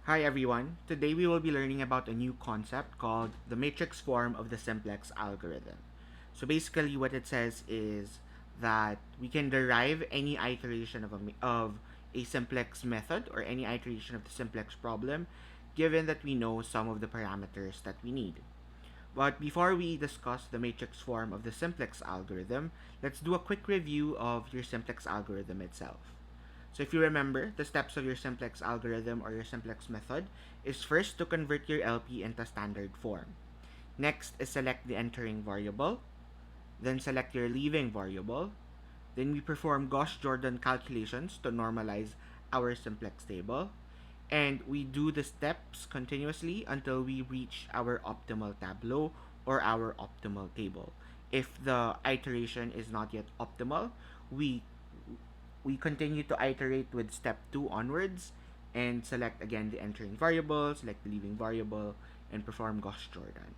Hi everyone, today we will be learning about a new concept called the matrix form of the simplex algorithm. So basically what it says is that we can derive any iteration of a simplex method or any iteration of the simplex problem given that we know some of the parameters that we need. But before we discuss the matrix form of the simplex algorithm, let's do a quick review of your simplex algorithm itself. So if you remember, the steps of your simplex algorithm or your simplex method is first to convert your LP into standard form. Next is select the entering variable, then select your leaving variable. Then we perform Gauss-Jordan calculations to normalize our simplex table. And we do the steps continuously until we reach our optimal tableau or our optimal table. If the iteration is not yet optimal, we we continue to iterate with step 2 onwards and select again the entering variable, select the leaving variable, and perform Gauss-Jordan.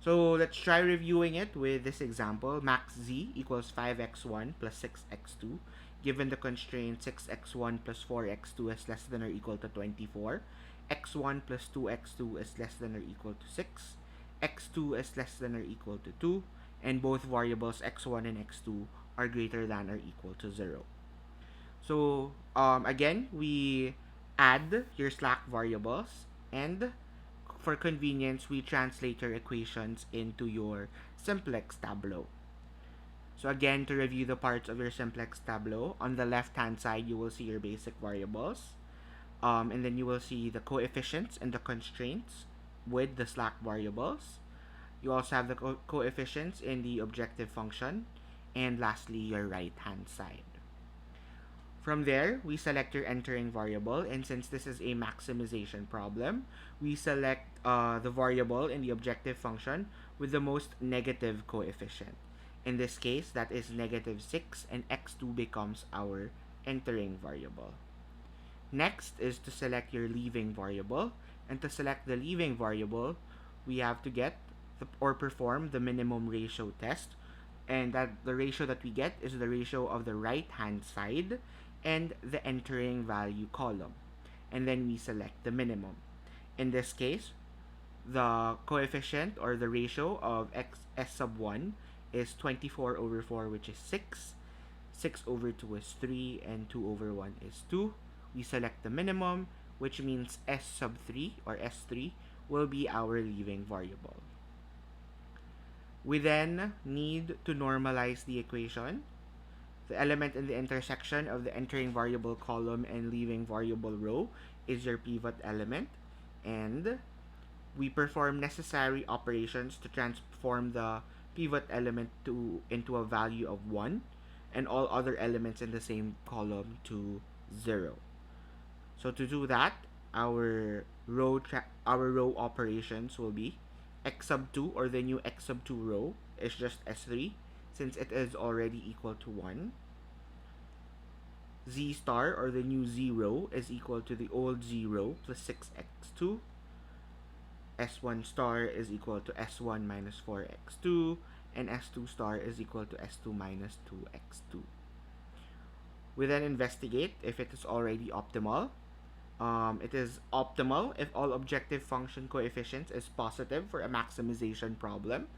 So let's try reviewing it with this example. Max z equals 5x1 plus 6x2. Given the constraint 6x1 plus 4x2 is less than or equal to 24. x1 plus 2x2 is less than or equal to 6. x2 is less than or equal to 2. And both variables x1 and x2 are greater than or equal to 0. So again, we add your slack variables, and for convenience, we translate your equations into your simplex tableau. So again, to review the parts of your simplex tableau, on the left-hand side, you will see your basic variables. And then you will see the coefficients and the constraints with the slack variables. You also have the coefficients in the objective function. And lastly, your right-hand side. From there, we select your entering variable, and since this is a maximization problem, we select the variable in the objective function with the most negative coefficient. In this case, that is negative 6, and x2 becomes our entering variable. Next is to select your leaving variable, and to select the leaving variable, we have to get or perform the minimum ratio test, and that the ratio that we get is the ratio of the right hand side and the entering value column, and then we select the minimum. In this case, the coefficient or the ratio of s sub 1 is 24 over 4, which is 6. 6 over 2 is 3, and 2 over 1 is 2. We select the minimum, which means s sub 3 or s3 will be our leaving variable. We then need to normalize the equation. The element in the intersection of the entering variable column and leaving variable row is your pivot element, and we perform necessary operations to transform the pivot element into a value of 1 and all other elements in the same column to 0. So to do that, our row operations will be x sub 2, or the new x sub 2 row is just s3 since it is already equal to 1. Z star, or the new 0, is equal to the old 0 plus 6x2. S1 star is equal to S1 minus 4x2, and S2 star is equal to S2 minus 2x2. We then investigate if it is already optimal. It is optimal if all objective function coefficients is positive for a maximization problem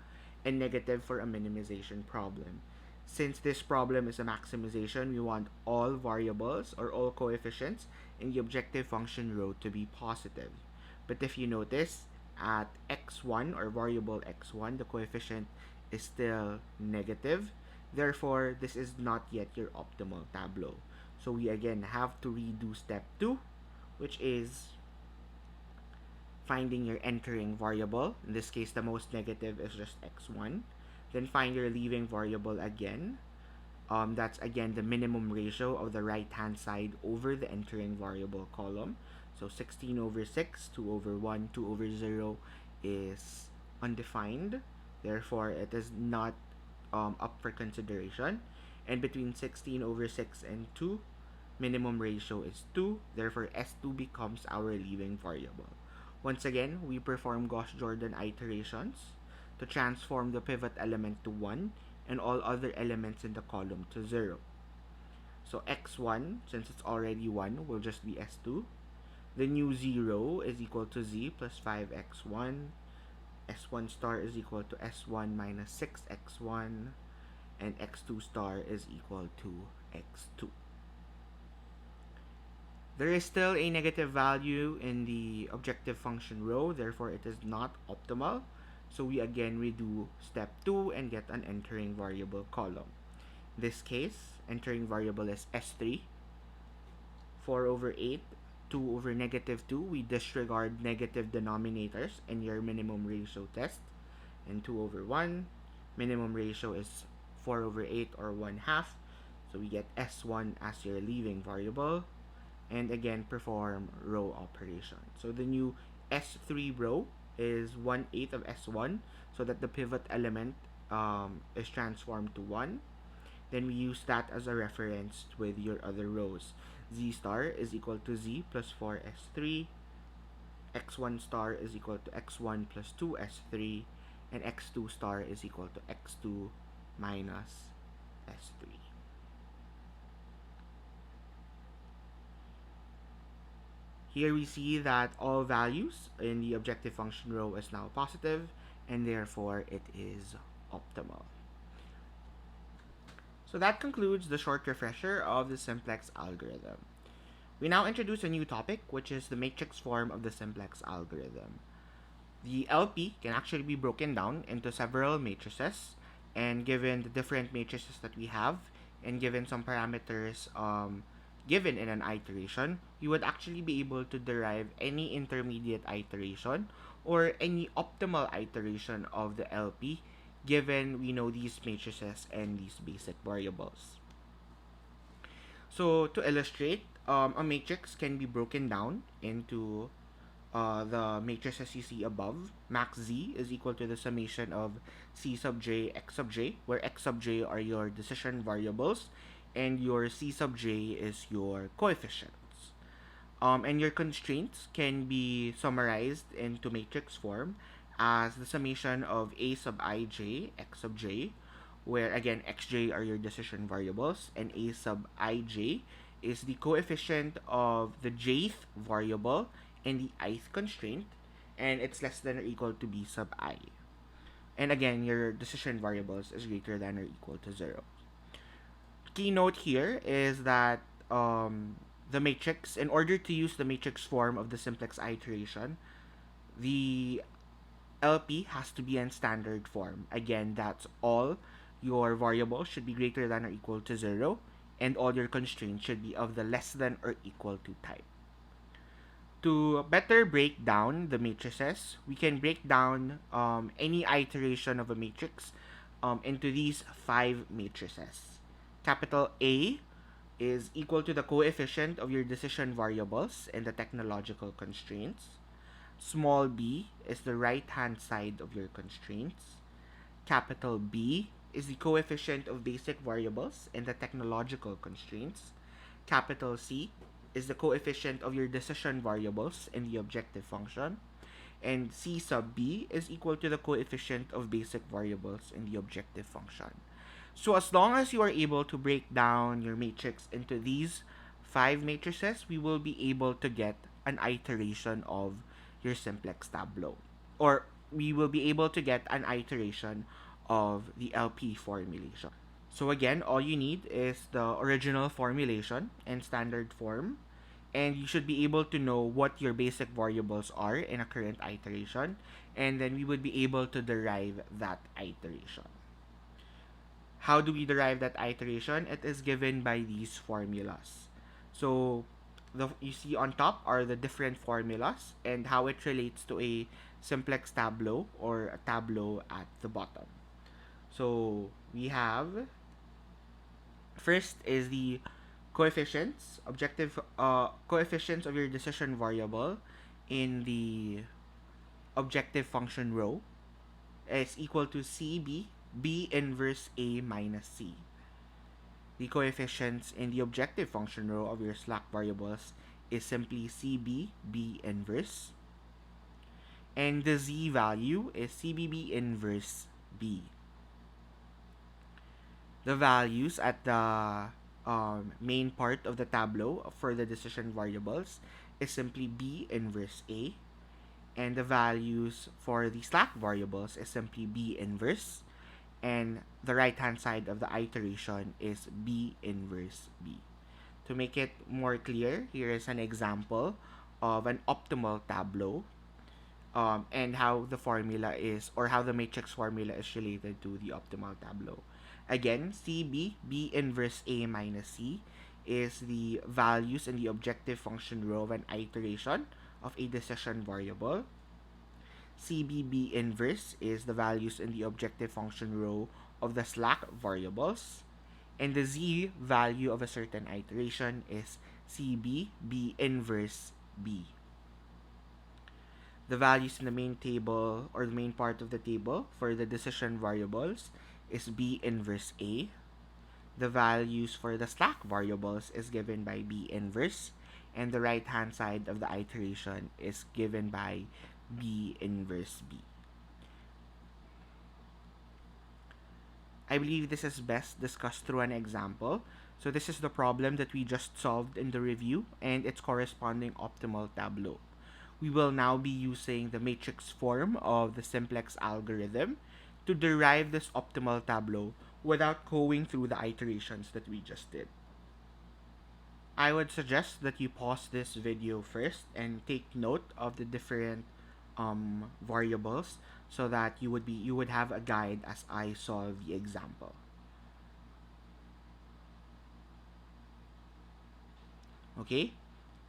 and negative for a minimization problem. Since this problem is a maximization, we want all variables or all coefficients in the objective function row to be positive. But if you notice, at x1 or variable x1, the coefficient is still negative. Therefore, this is not yet your optimal tableau. So we again have to redo step 2, which is finding your entering variable. In this case, the most negative is just x1. Then find your leaving variable again. That's again the minimum ratio of the right hand side over the entering variable column. So 16 over 6, 2 over 1, 2 over 0 is undefined. Therefore, it is not up for consideration. And between 16 over 6 and 2, minimum ratio is 2. Therefore, S2 becomes our leaving variable. Once again, we perform Gauss-Jordan iterations to transform the pivot element to 1 and all other elements in the column to 0. So x1, since it's already 1, will just be s2. The new 0 is equal to z plus 5x1. S1 star is equal to S1 minus 6x1. And x2 star is equal to x2. There is still a negative value in the objective function row, therefore it is not optimal. So we again redo step 2 and get an entering variable column. In this case, entering variable is S3, 4 over 8, 2 over negative 2. We disregard negative denominators in your minimum ratio test. And 2 over 1. Minimum ratio is 4 over 8 or 1 half. So we get S1 as your leaving variable. And again, perform row operation. So the new S3 row is 1/8 of S1 so that the pivot element is transformed to 1. Then we use that as a reference with your other rows. Z star is equal to Z plus 4S3. X1 star is equal to X1 plus 2S3. And X2 star is equal to X2 minus S3. Here we see that all values in the objective function row is now positive, and therefore it is optimal. So that concludes the short refresher of the simplex algorithm. We now introduce a new topic, which is the matrix form of the simplex algorithm. The LP can actually be broken down into several matrices, and given the different matrices that we have, and given some parameters given in an iteration, you would actually be able to derive any intermediate iteration or any optimal iteration of the LP given we know these matrices and these basic variables. So to illustrate, a matrix can be broken down into the matrices you see above. Max Z is equal to the summation of C sub j, X sub j, where X sub j are your decision variables and your C sub j is your coefficients. And your constraints can be summarized into matrix form as the summation of A sub ij, X sub j, where again xj are your decision variables, and A sub ij is the coefficient of the jth variable and the ith constraint, and it's less than or equal to B sub I. And again, your decision variables is greater than or equal to 0. Keynote here is that the matrix, in order to use the matrix form of the simplex iteration, the LP has to be in standard form. Again, that's all your variables should be greater than or equal to 0, and all your constraints should be of the less than or equal to type. To better break down the matrices, we can break down any iteration of a matrix into these 5 matrices. Capital A is equal to the coefficient of your decision variables and the technological constraints. Small b is the right-hand side of your constraints. Capital B is the coefficient of basic variables and the technological constraints. Capital C is the coefficient of your decision variables in the objective function. And C sub B is equal to the coefficient of basic variables in the objective function. So as long as you are able to break down your matrix into these 5 matrices, we will be able to get an iteration of your simplex tableau. Or we will be able to get an iteration of the LP formulation. So again, all you need is the original formulation and standard form, and you should be able to know what your basic variables are in a current iteration, and then we would be able to derive that iteration. How do we derive that iteration? It is given by these formulas. So you see on top are the different formulas and how it relates to a simplex tableau or a tableau at the bottom. So we have, first is the coefficients, objective coefficients of your decision variable in the objective function row is equal to CB, B inverse A minus C. The coefficients in the objective function row of your slack variables is simply CB, B inverse. And the Z value is CBB inverse B. The values at the main part of the tableau for the decision variables is simply B inverse A, and the values for the slack variables is simply B inverse, and the right hand side of the iteration is B inverse B. To make it more clear, here is an example of an optimal tableau, and how the formula is, or how the matrix formula is related to the optimal tableau. Again, CB, B inverse A minus C, is the values in the objective function row of an iteration of a decision variable. CBB inverse is the values in the objective function row of the slack variables. And the Z value of a certain iteration is CBB inverse B. The values in the main table, or the main part of the table for the decision variables, is B inverse A. The values for the slack variables is given by B inverse, and the right hand side of the iteration is given by B inverse B. I believe this is best discussed through an example. So this is the problem that we just solved in the review and its corresponding optimal tableau. We will now be using the matrix form of the simplex algorithm to derive this optimal tableau without going through the iterations that we just did. I would suggest that you pause this video first and take note of the different variables, so that you would have a guide as I solve the example. Okay?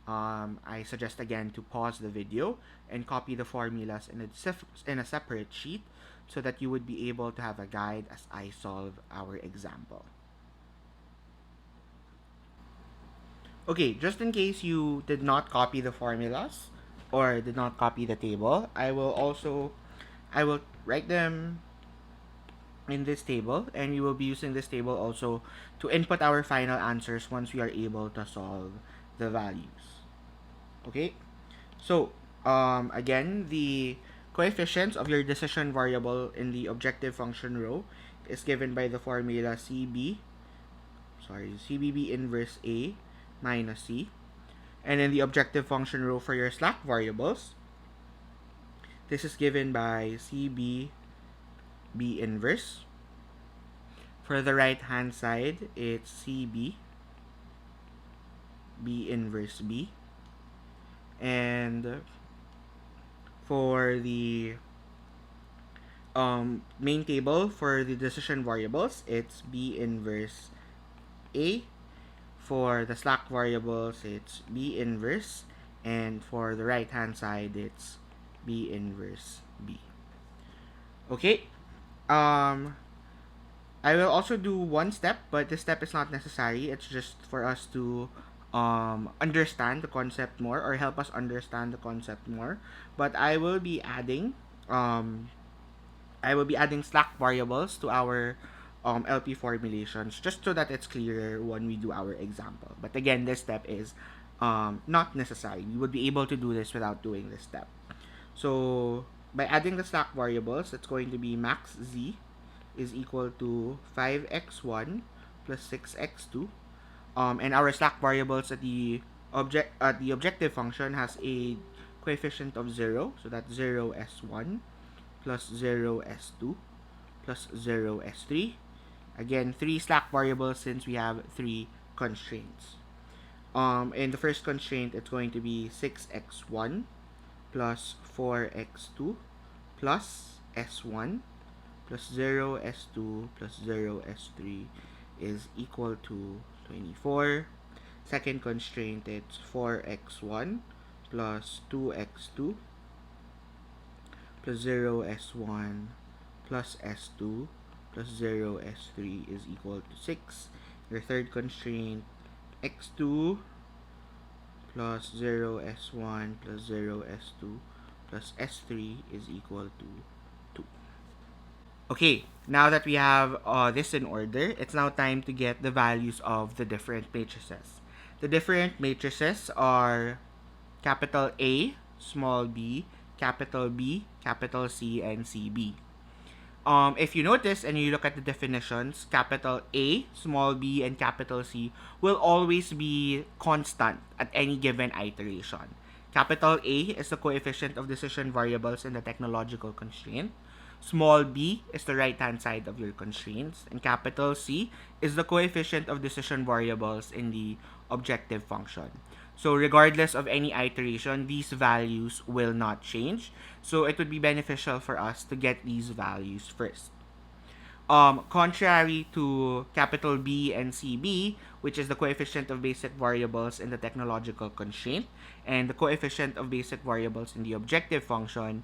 I suggest again to pause the video and copy the formulas in a separate sheet, so that you would be able to have a guide as I solve our example. Okay, just in case you did not copy the formulas or did not copy the table, I will write them in this table, and we will be using this table also to input our final answers once we are able to solve the values. Okay, so again, the coefficients of your decision variable in the objective function row is given by the formula CBB inverse A minus C. And in the objective function row for your slack variables, this is given by CB B inverse. For the right hand side, it's CB B inverse B. And for the main table for the decision variables, it's B inverse A. For the slack variables, it's B inverse. And for the right hand side, it's B inverse B. Okay. I will also do one step, but this step is not necessary. It's just for us to understand the concept more, or help us understand the concept more. But I will be adding slack variables to our LP formulations, just so that it's clearer when we do our example. But again, this step is not necessary. You would be able to do this without doing this step. So by adding the slack variables, it's going to be max z is equal to 5x1 plus 6x2. And our slack variables at the objective function has a coefficient of 0, so that's 0s1 plus 0s2 plus 0s3. Again, 3 slack variables since we have 3 constraints. In the first constraint, it's going to be 6x1 plus 4x2 plus s1 plus 0s2 plus 0s3 is equal to 24. Second constraint, it's 4x1 plus 2x2 plus 0s1 plus s2 plus 0s3 is equal to 6. Your third constraint, x2 plus 0s1 plus 0s2 plus s3 is equal to 2. Okay, now that we have this in order, it's now time to get the values of the different matrices. The different matrices are capital A, small b, capital B, capital C, and CB. If you notice and you look at the definitions, capital A, small b, and capital C will always be constant at any given iteration. Capital A is the coefficient of decision variables in the technological constraint. Small b is the right-hand side of your constraints. And capital C is the coefficient of decision variables in the objective function. So regardless of any iteration, these values will not change. So it would be beneficial for us to get these values first. Contrary to capital B and CB, which is the coefficient of basic variables in the technological constraint and the coefficient of basic variables in the objective function,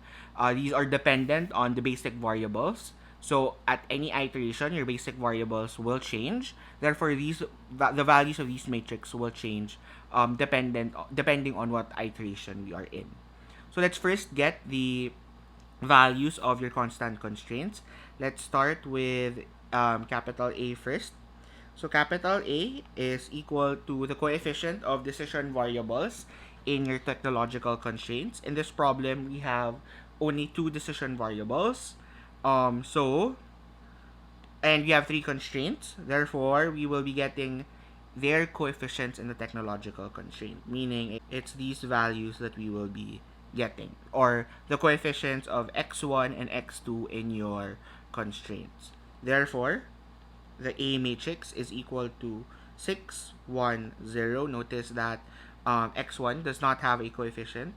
these are dependent on the basic variables. So at any iteration, your basic variables will change. Therefore, the values of these matrix will change depending on what iteration we are in. So let's first get the values of your constant constraints. Let's start with capital A first. So capital A is equal to the coefficient of decision variables in your technological constraints. In this problem, we have only two decision variables. So and we have three constraints. Therefore, we will be getting their coefficients in the technological constraint, meaning it's these values that we will be getting, or the coefficients of x1 and x2 in your constraints. Therefore, the A matrix is equal to 6, 1, 0. Notice that x1 does not have a coefficient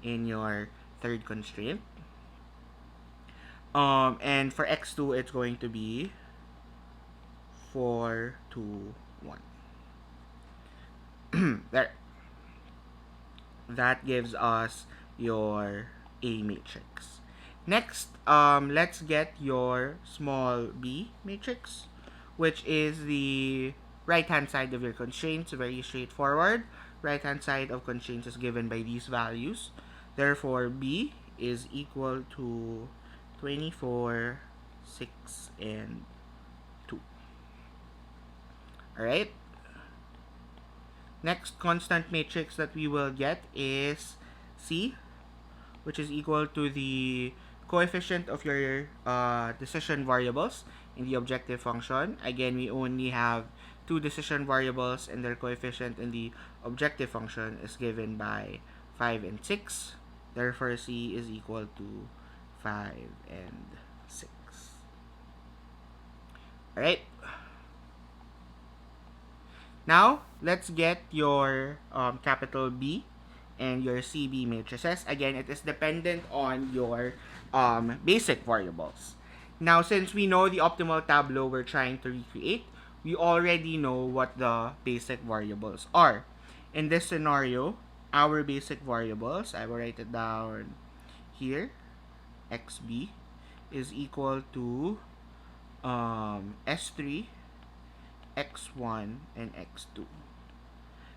in your third constraint. And for x2, it's going to be 4, 2, 1. There. That gives us your A matrix. Next, let's get your small b matrix, which is the right-hand side of your constraints. Very straightforward. Right-hand side of constraints is given by these values. Therefore, b is equal to 24, 6, and 2. Alright? Next constant matrix that we will get is C, which is equal to the coefficient of your decision variables in the objective function. Again, we only have two decision variables, and their coefficient in the objective function is given by 5 and 6. Therefore, C is equal to 5 and 6. Alright. Now, let's get your capital B and your CB matrices. Again, it is dependent on your basic variables. Now, since we know the optimal tableau we're trying to recreate, we already know what the basic variables are. In this scenario, our basic variables, I will write it down here, xb is equal to s3, x1, and x2.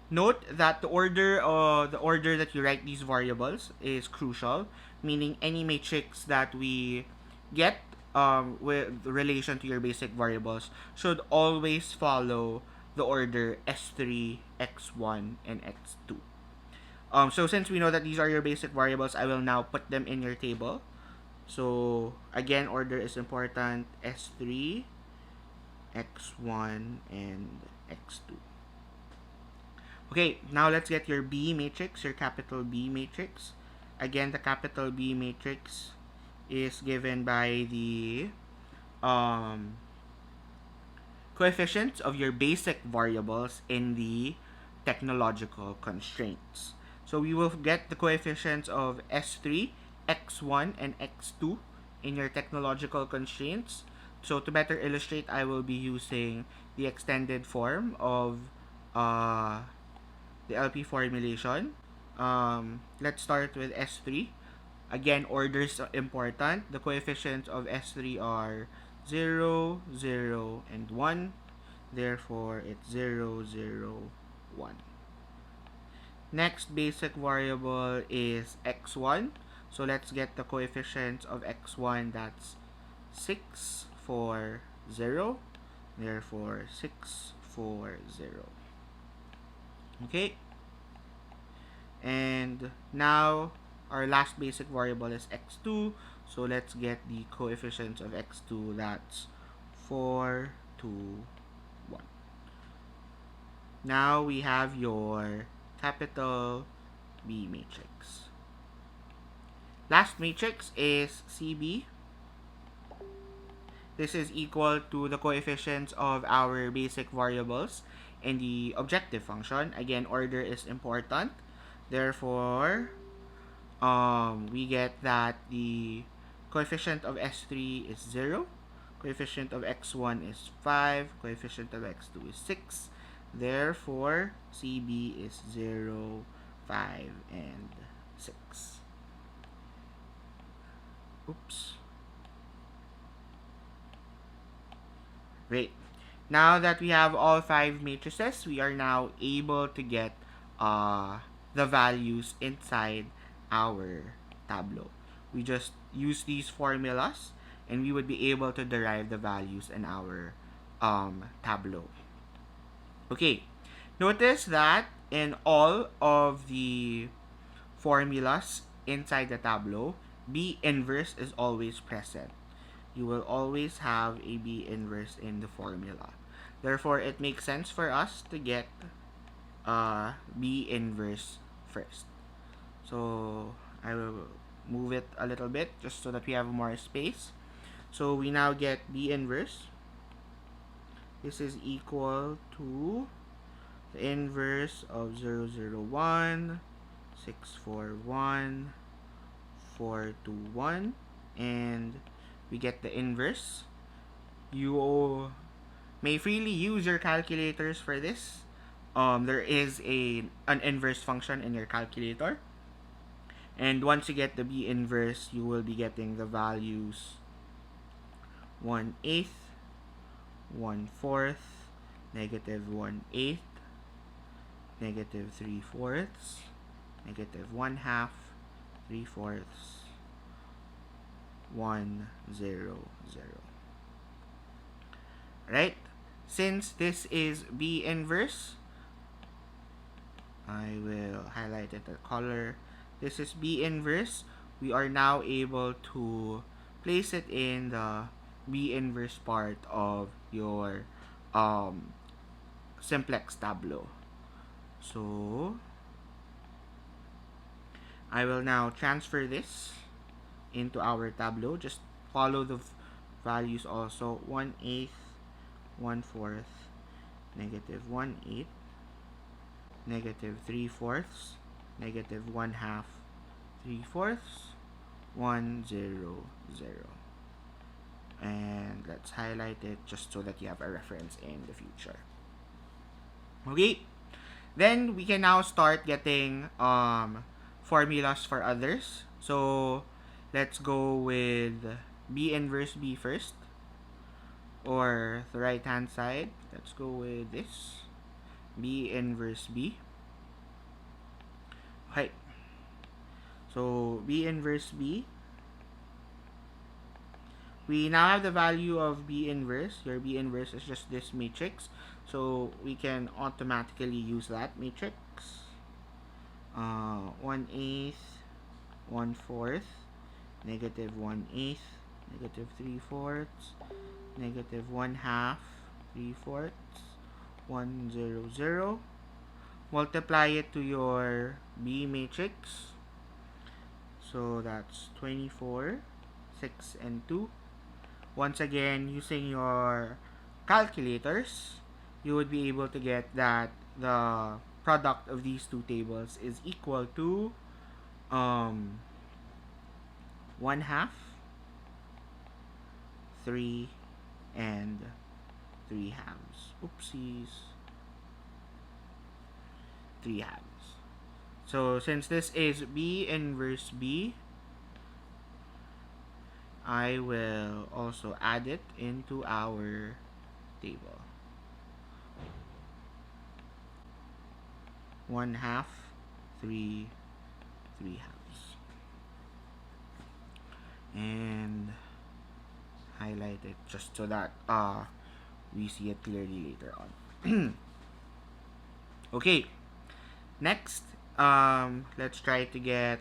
Note that the order that you write these variables is crucial, meaning any matrix that we get with relation to your basic variables should always follow the order s3, x1, and x2. So since we know that these are your basic variables, I will now put them in your table. So again, order is important: s3, x1, and x2. Okay, now let's get your B matrix, your capital B matrix. Again, the capital B matrix is given by the coefficients of your basic variables in the technological constraints. So we will get the coefficients of S3, X1, and X2 in your technological constraints. So to better illustrate, I will be using the extended form of the LP formulation. Let's start with S3. Again, orders are important. The coefficients of S3 are 0, 0, and 1. Therefore, it's 0, 0, 1. Next basic variable is x1. So let's get the coefficients of x1. That's 6, 4, 0. Therefore, 6, 4, 0. Okay. And now, our last basic variable is x2. So let's get the coefficients of x2. That's 4, 2, 1. Now we have your capital B matrix. Last matrix is CB. This is equal to the coefficients of our basic variables in the objective function. Again, order is important. Therefore, we get that the coefficient of S3 is 0, coefficient of X1 is 5, coefficient of X2 is 6. Therefore, CB is 0, 5, and 6. Oops. Great. Now that we have all 5 matrices, we are now able to get the values inside our tableau. We just use these formulas and we would be able to derive the values in our tableau. Okay, notice that in all of the formulas inside the tableau, B inverse is always present. You will always have a B inverse in the formula. Therefore, it makes sense for us to get B inverse first. So I will move it a little bit just so that we have more space. So we now get B inverse. This is equal to the inverse of 0, 0, 1, 6, 4, 1, 4, 2, 1, and we get the inverse. You may freely use your calculators for this. There is an inverse function in your calculator. And once you get the B inverse, you will be getting the values 1/8, 1/4, negative 1/8, negative 3/4, negative 1/2, 3/4, 1, 0, 0. Right? Since this is B inverse, I will highlight it a color. This is B inverse. We are now able to place it in the B inverse part of your Simplex tableau. So I will now transfer this into our tableau. Just follow the values also. 1/8, 1/4, negative 1/8, negative 3/4, negative 1/2, 3/4, 1, 0, 0. And let's highlight it just so that you have a reference in the future. Okay, then we can now start getting formulas for others. So let's go with B inverse B first, or the right hand side. Let's go with this, B inverse B. Okay, so B inverse B, we now have the value of B inverse. Your B inverse is just this matrix, so we can automatically use that matrix. 1/8, 1/4, negative 1/8, negative 3/4, negative 1/2, 3/4, 1, 0, 0. Multiply it to your B matrix. So that's 24, 6, and 2. Once again, using your calculators, you would be able to get that the product of these two tables is equal to 1/2, 3, and 3/2. Oopsies. 3/2. So since this is B inverse B, I will also add it into our table. 1/2, 3, 3/2. And highlight it just so that we see it clearly later on. Okay, next, let's try to get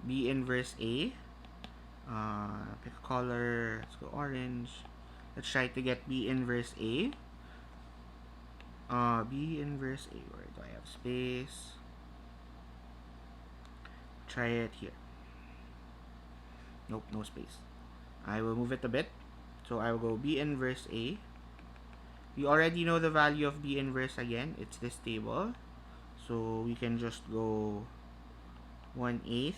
B inverse A. Pick a color. Let's go orange. Let's try to get B inverse A. B inverse A. Where do I have space? try it here. Nope, no space. I will move it a bit. So I will go B inverse A. We already know the value of B inverse again. It's this table. So we can just go 1/8,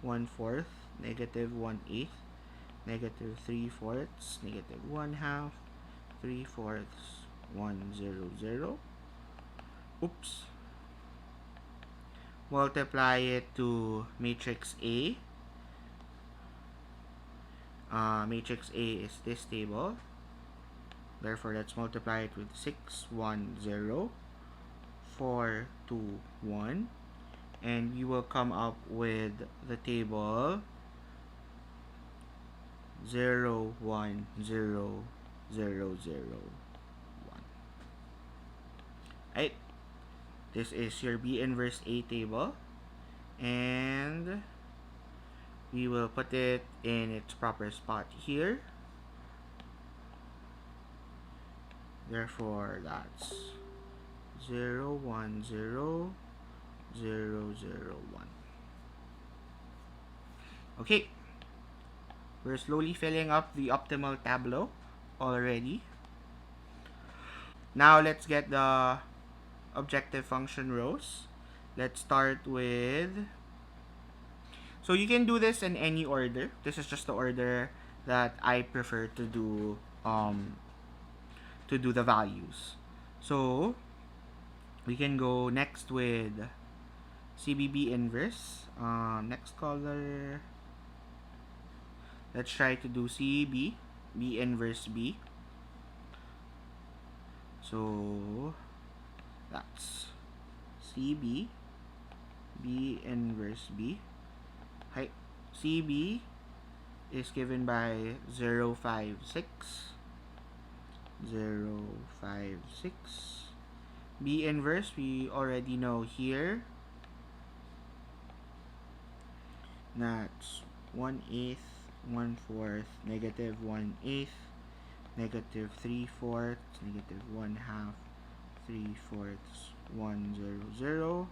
1/4, negative 1/8, negative 3/4, negative 1/2, 3/4, 1/0, 0. Oops. Multiply it to matrix A. Matrix A is this table. Therefore, let's multiply it with 6, 1, 0, 4, 2, 1. And we will come up with the table 0, 1, 0, 0, 0, 1. Right? This is your B inverse A table. And we will put it in its proper spot here. Therefore, that's 0, 1, 0, 0, 0, 1. Okay. We're slowly filling up the optimal tableau already. Now, let's get the objective function rows. Let's start with... So, you can do this in any order. This is just the order that I prefer to do the values. So, we can go next with CBB inverse. Next color. Let's try to do CB, B inverse B. So, that's CB, B inverse B. Hi. CB is given by 0, 5, 6. 0, 5, 6. B inverse, we already know here. That's 1/8, 1/4, negative 1/8, negative 3/4, negative 1/2, 3/4, 1, 0, 0.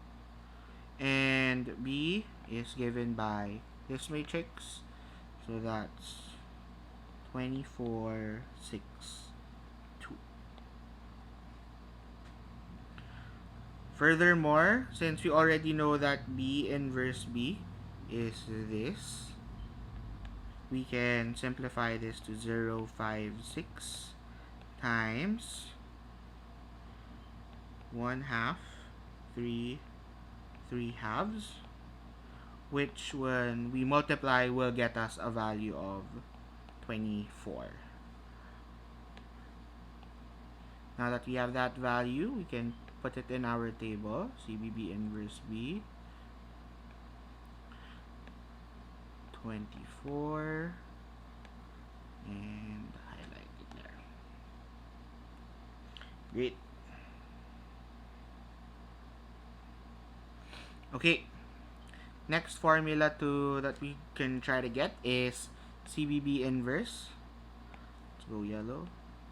And B is given by this matrix. So that's 24, 6, 2. Furthermore, since we already know that B inverse B is this, we can simplify this to 0, 5, 6 times 1/2, 3, 3/2, which when we multiply will get us a value of 24. Now that we have that value, we can put it in our table, CBB inverse B, 24, and highlight it there. Great. Okay. Next formula that we can try to get is CBB inverse. Let's go yellow.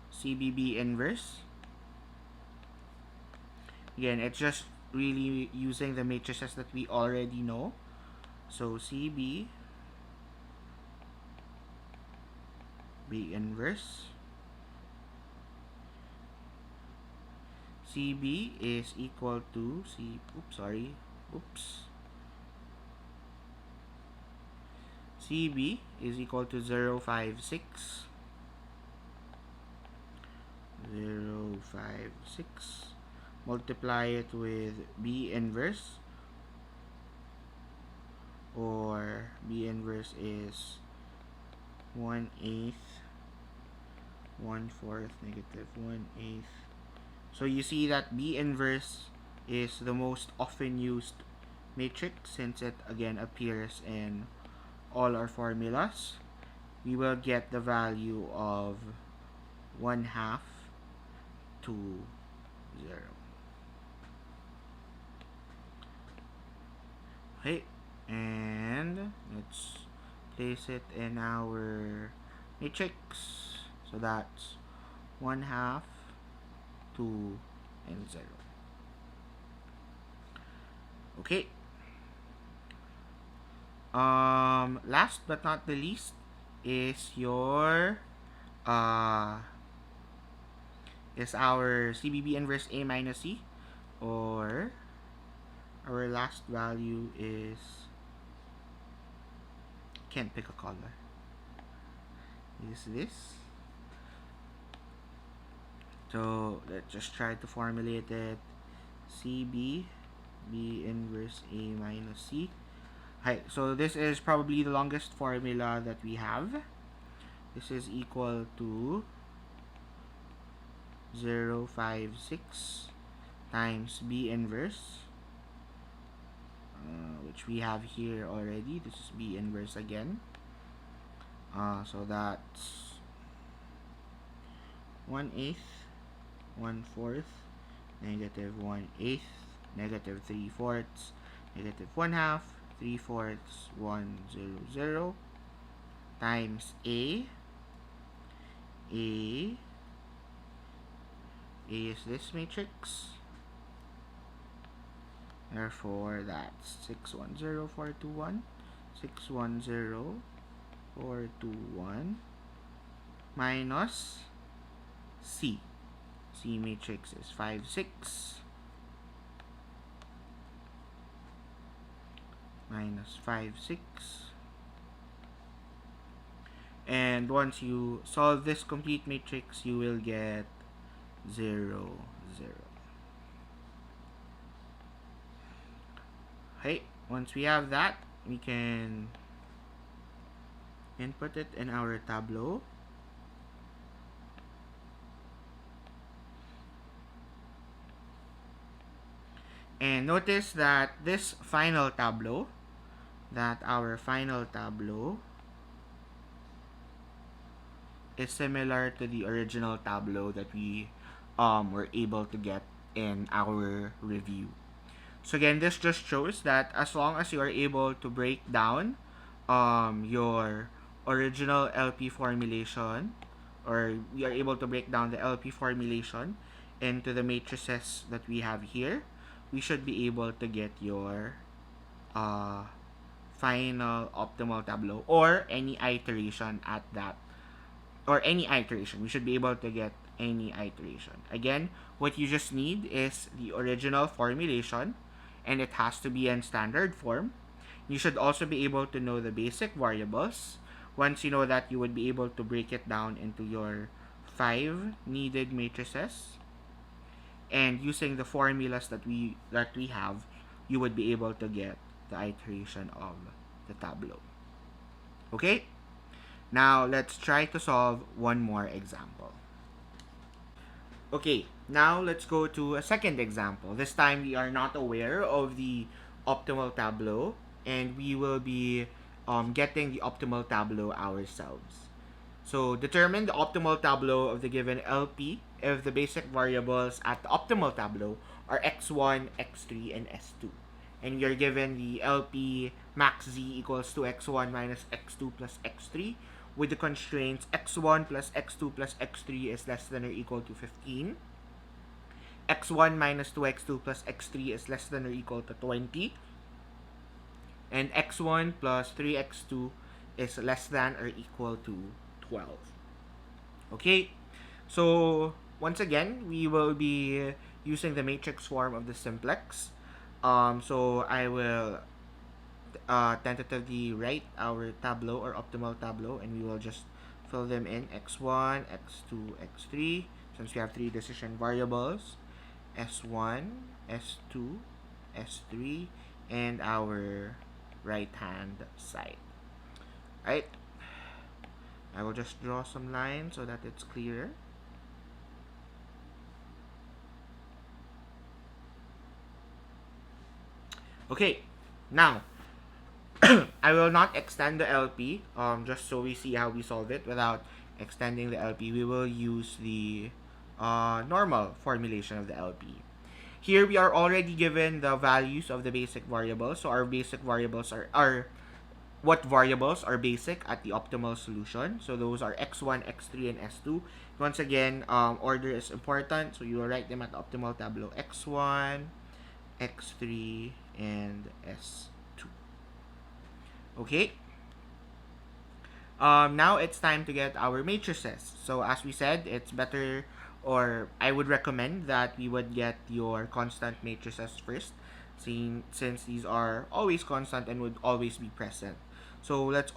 CBB inverse. Again, it's just really using the matrices that we already know. So CB, B inverse. CB is equal to CB is equal to 0, 5, 6. 0, 5, 6. Multiply it with B inverse, or B inverse is 1/8, 1/4, negative 1/8. So you see that B inverse is the most often used matrix since it again appears in all our formulas. We will get the value of 1/2 to 0. Okay, and let's place it in our matrix. So that's 1/2, 2, and 0. Okay. Last but not the least is your uh is our CBB inverse A minus C, or our last value is, can't pick a color, is this. So let's just try to formulate it. CB B inverse A minus C. Hi, so this is probably the longest formula that we have. This is equal to 0.56 times B inverse, which we have here already. This is B inverse again. So that's 1/8, 1/4, negative 1/8, negative 3/4, negative 1/2, 3/4, 100 times A is this matrix. Therefore, that's 610,421, 610,421 minus C. C matrix is 5, 6 minus 5, 6. And once you solve this complete matrix, you will get 0, 0. Okay, once we have that, we can input it in our tableau. And notice that this final tableau, is similar to the original tableau that we were able to get in our review. So again, this just shows that as long as you are able to break down your original LP formulation, or we are able to break down the LP formulation into the matrices that we have here, we should be able to get your final optimal tableau, or any iteration at that, or any iteration. We should be able to get any iteration. Again, what you just need is the original formulation, and it has to be in standard form. You should also be able to know the basic variables. Once you know that, you would be able to break it down into your 5 needed matrices. And using the formulas that we have, you would be able to get the iteration of the tableau. Okay? Now, let's try to solve one more example. Okay, now let's go to a second example. This time, we are not aware of the optimal tableau, and we will be getting the optimal tableau ourselves. So, determine the optimal tableau of the given LP if the basic variables at the optimal tableau are x1, x3, and s2. And we are given the LP max z equals to x1 minus x2 plus x3, with the constraints x1 plus x2 plus x3 is less than or equal to 15, x1 minus 2x2 plus x3 is less than or equal to 20, and x1 plus 3x2 is less than or equal to 12. Okay, so once again, we will be using the matrix form of the simplex. So I will tentatively write our tableau, or optimal tableau, and we will just fill them in: x1, x2, x3, since we have 3 decision variables, s1, s2, s3, and our right hand side. Right? I will just draw some lines so that it's clearer. Okay, now I will not extend the LP, just so we see how we solve it without extending the LP. We will use the normal formulation of the LP. Here we are already given the values of the basic variables. So our basic variables are what variables are basic at the optimal solution. So those are x1, x3, and s2. Once again, order is important, so you will write them at the optimal tableau: x1, x3, and s2. Okay. Now it's time to get our matrices. So as we said, it's better, or I would recommend that we would get your constant matrices first, since these are always constant and would always be present. So let's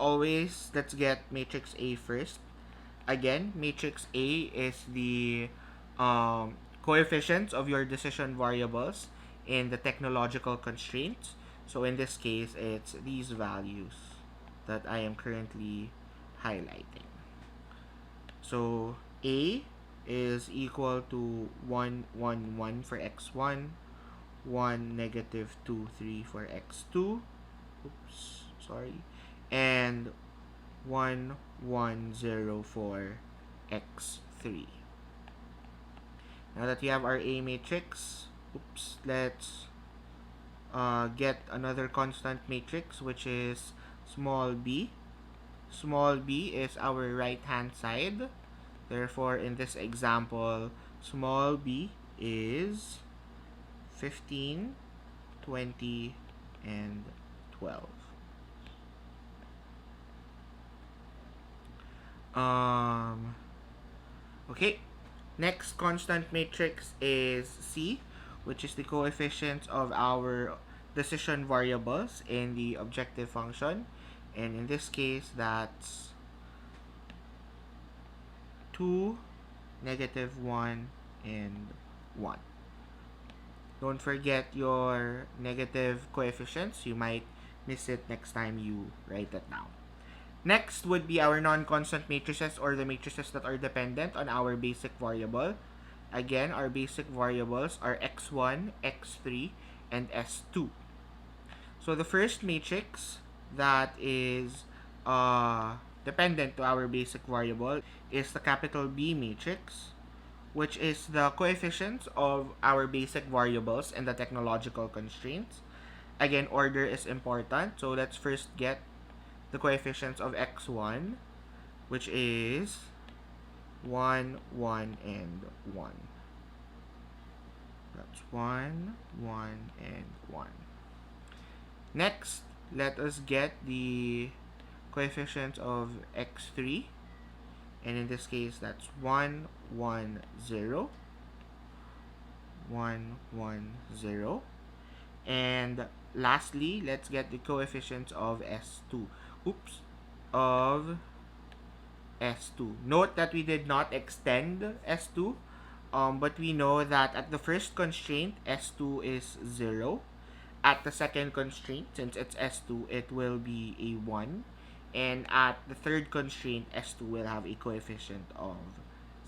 get matrix A first. Again, matrix A is the coefficients of your decision variables in the technological constraints. So in this case, it's these values that I am currently highlighting. So A is equal to 1, 1, 1 for x1, 1, negative 2, 3 for x2, oops, sorry, and 1, 1, 0 for x3. Now that we have our A matrix, oops, let's get another constant matrix, which is small b. Small b is our right hand side. Therefore, in this example, small b is 15, 20, and 12. Okay, next constant matrix is C, which is the coefficients of our decision variables in the objective function. And in this case, that's 2, negative 1, and 1. Don't forget your negative coefficients. You might miss it next time you write that down. Next would be our non-constant matrices, or the matrices that are dependent on our basic variable. Again, our basic variables are x1, x3, and s2. So the first matrix that is dependent to our basic variable is the capital B matrix, which is the coefficients of our basic variables and the technological constraints. Again, order is important. So let's first get the coefficients of x1, which is 1, 1, and 1. That's 1, 1, and 1. Next, let us get the coefficients of x3. And in this case, that's 1, 1, 0. 1, 1, 0. And lastly, let's get the coefficients of s2. Oops. Of s2. Note that we did not extend s2. But we know that at the first constraint, s2 is 0. At the second constraint, since it's s2, it will be a 1. And at the third constraint, s2 will have a coefficient of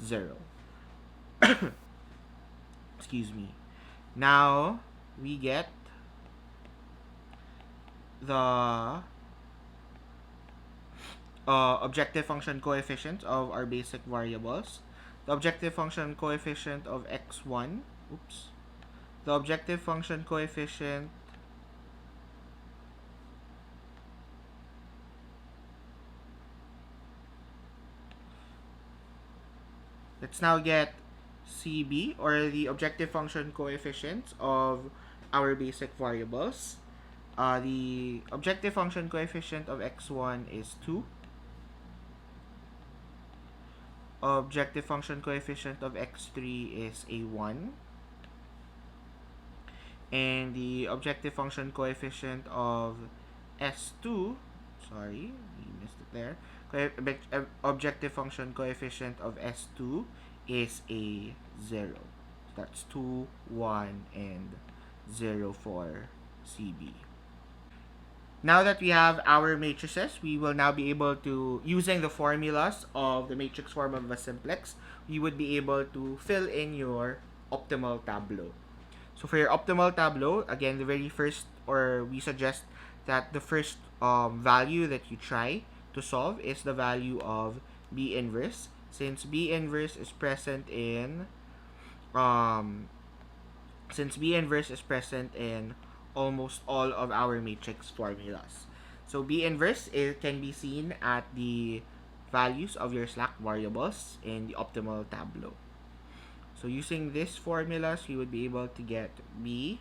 0. Excuse me. Now, we get the objective function coefficient of our basic variables. The objective function coefficient of x1, oops. The objective function coefficient let's now get CB, or the objective function coefficients of our basic variables. The objective function coefficient of x1 is 2. Objective function coefficient of x3 is a 1. And the objective function coefficient of s2, sorry, we missed it there. Objective function coefficient of s2 is a 0. That's 2, 1, and 0 for CB. Now that we have our matrices, we will now be able to, using the formulas of the matrix form of a simplex, we would be able to fill in your optimal tableau. So for your optimal tableau, again, the very first, or we suggest that the first value that you try to solve is the value of B inverse. Since B inverse is present in almost all of our matrix formulas. So B inverse, it can be seen at the values of your slack variables in the optimal tableau. So using these formulas, we would be able to get B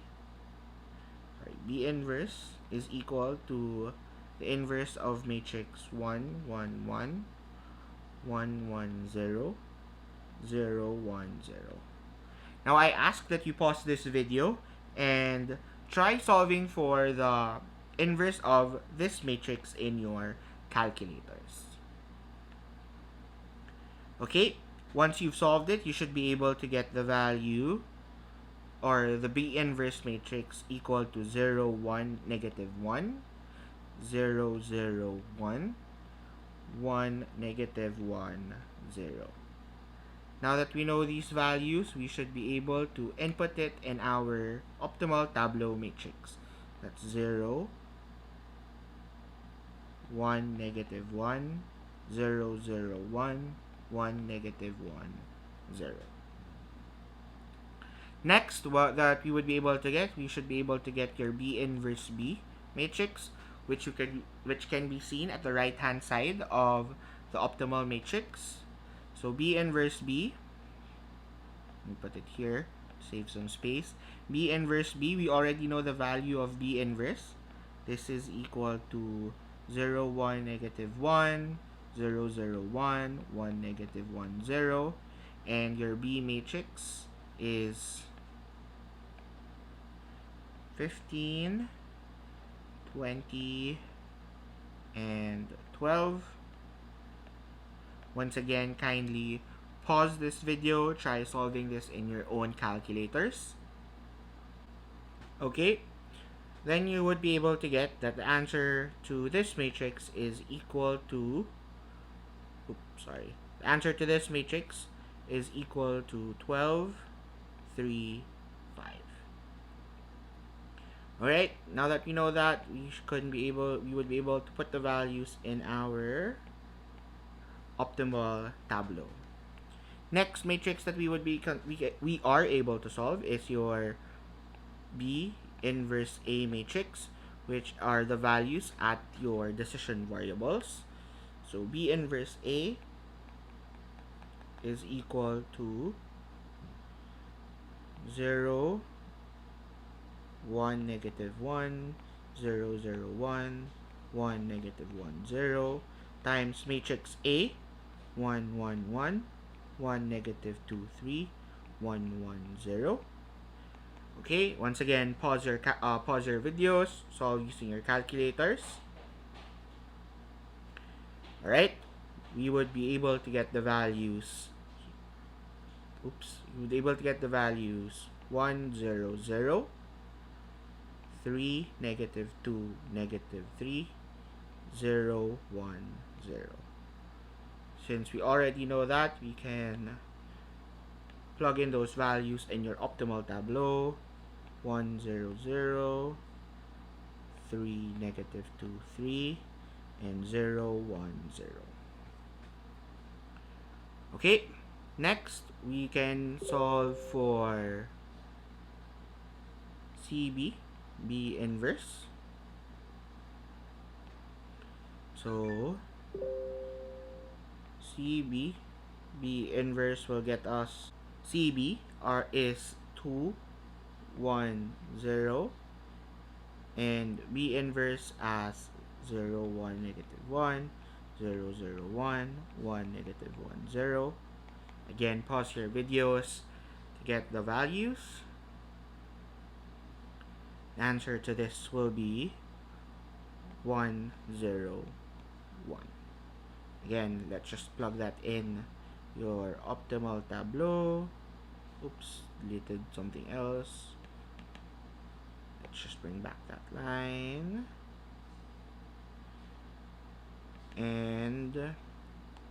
inverse is equal to the inverse of matrix 1, 1, 1, 1, 1, 0, 0, 1, 0. Now I ask that you pause this video and try solving for the inverse of this matrix in your calculators. Okay, once you've solved it, you should be able to get the value or the B inverse matrix equal to 0, 1, negative 1, 0, 0, 1, 1, negative 1, 0. Now that we know these values, we should be able to input it in our optimal tableau matrix. That's 0, 1, negative 1, 0, 0, 1, 1, negative 1, 0. Next, what that we would be able to get, we should be able to get your B inverse B matrix, which can be seen at the right hand side of the optimal matrix. So B inverse B, let me put it here, save some space. B inverse B, we already know the value of B inverse. This is equal to 0, 1, negative 1, 0, 0, 1, 1, negative 1, 0. And your B matrix is 15, 20, and 12. Once again, kindly pause this video, try solving this in your own calculators. Okay, then you would be able to get that the answer to this matrix is equal to, the answer to this matrix is equal to 12, 3, 5. Alright, now that we know that, we would be able to put the values in our optimal tableau. Next matrix that we are able to solve is your B inverse A matrix, which are the values at your decision variables. So B inverse A is equal to 0, 1, negative 1, 0, 0, 1, 1, negative 1, 0, times matrix A, 1, 1, 1, 1, negative 2, 3, 1, 1, 0. Okay, once again, pause your videos, solve using your calculators. Alright, we would be able to get the values, we would be able to get the values 1, 0, 0, 3, negative 2, negative 3, 0, 1, 0. Since we already know that, we can plug in those values in your optimal tableau. 1, 0, 0, 3, negative 2, 3, and 0, 1, 0. Okay, next we can solve for CB, B inverse. So CB, B inverse will get us CB is 2, 1, 0, and B inverse as 0, 1, negative 1, 0, 0, 1, 1, negative 1, 0. Again, pause your videos to get the values. The answer to this will be 1, 0, 1. Again, let's just plug that in your optimal tableau. Oops, deleted something else. Let's just bring back that line. And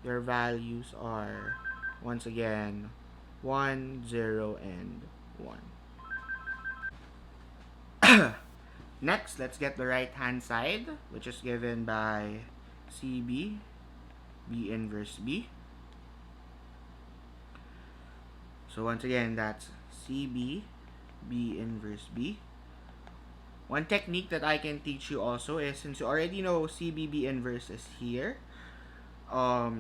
your values are, once again, 1, 0, and 1. Next, let's get the right hand side, which is given by CB, B inverse B. So once again, that's CB, B inverse B. One technique that I can teach you also is, since you already know CB, B inverse is here,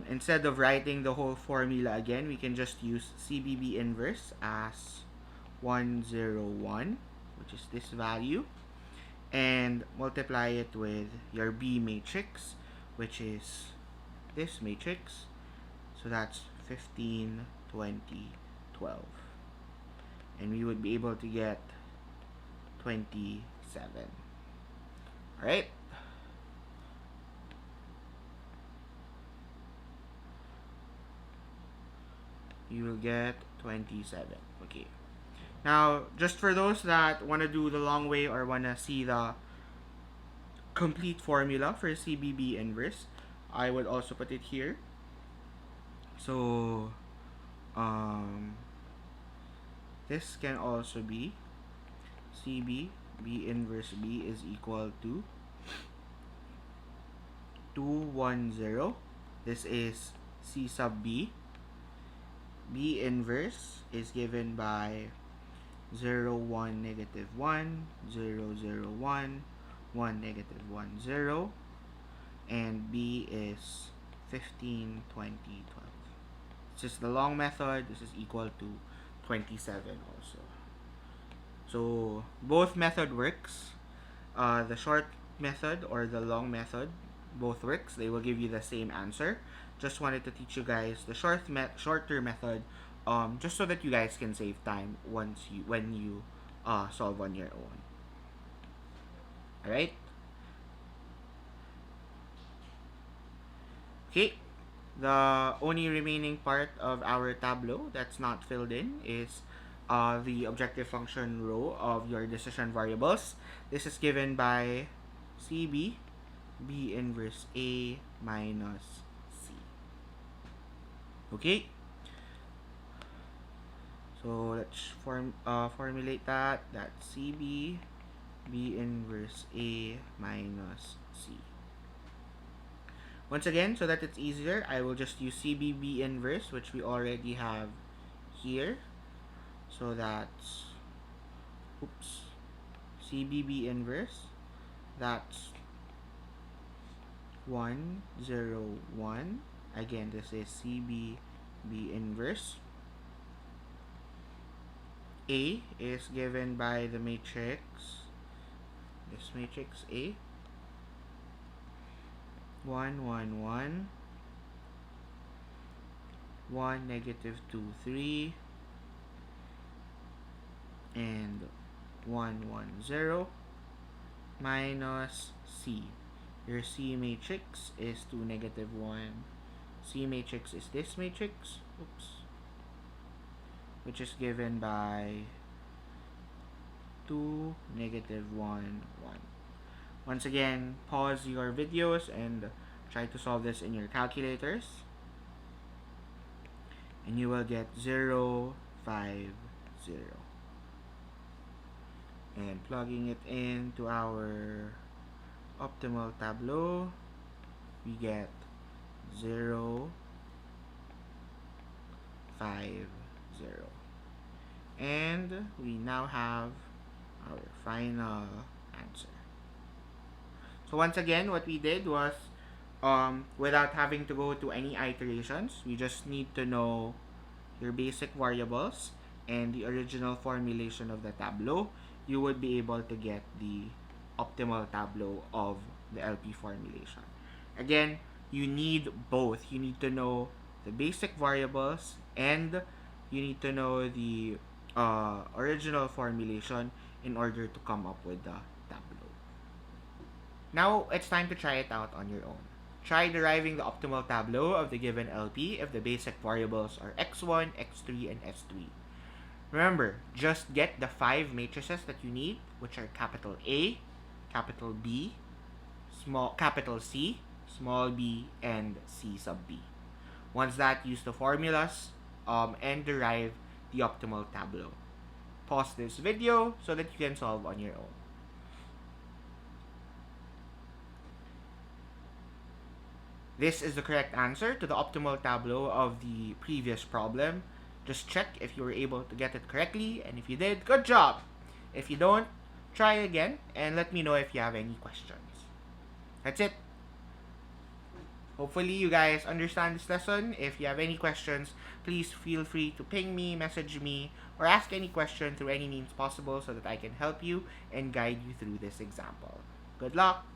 instead of writing the whole formula again, we can just use CBB inverse as 1, 0, 1, which is this value. and multiply it with your B matrix, which is this matrix. So that's 15, 20, 12. And we would be able to get 27. Alright? You will get 27. Okay. Now, just for those that want to do the long way or want to see the complete formula for CBB inverse, I would also put it here. So, this can also be CB, B inverse B is equal to 210. This is C sub B. B inverse is given by 0, 1, negative 1, 0, 0, 1, 1, negative 1, 0, and B is 15, 20, 12. This is the long method. This is equal to 27 also. So both method works. The short method or the long method both works. They will give you the same answer. Just wanted to teach you guys the shorter method, just so that you guys can save time when you solve on your own. All right. Okay. The only remaining part of our tableau that's not filled in is the objective function row of your decision variables. This is given by CB, B inverse A minus C. Okay? So let's formulate that. That's CB, B inverse A minus C. Once again, so that it's easier, I will just use CBB inverse, which we already have here. So that's, CBB inverse, that's 1, 0, 1. Again, this is CBB inverse. A is given by the matrix, this matrix A, 1, 1, 1, 1, negative 2, 3, and 1, 1, 0, minus C. Your C matrix is 2, negative 1. C matrix is this matrix, which is given by 2, negative 1, 1. Once again, pause your videos and try to solve this in your calculators. And you will get 0, 5, 0. And plugging it into our optimal tableau, we get 0, 5, 0. And we now have our final answer. So once again, what we did was, without having to go to any iterations, we just need to know your basic variables and the original formulation of the tableau. You would be able to get the optimal tableau of the LP formulation. Again, you need both. You need to know the basic variables and you need to know the original formulation in order to come up with the tableau. Now, it's time to try it out on your own. Try deriving the optimal tableau of the given LP if the basic variables are x1, x3, and s3. Remember, just get the 5 matrices that you need, which are capital A, capital B, capital C, small b, and C sub b. Once that, use the formulas and derive the optimal tableau. Pause this video so that you can solve on your own. This is the correct answer to the optimal tableau of the previous problem. Just check if you were able to get it correctly, and if you did, good job! If you don't, try again and let me know if you have any questions. That's it. Hopefully, you guys understand this lesson. If you have any questions, please feel free to ping me, message me, or ask any question through any means possible so that I can help you and guide you through this example. Good luck!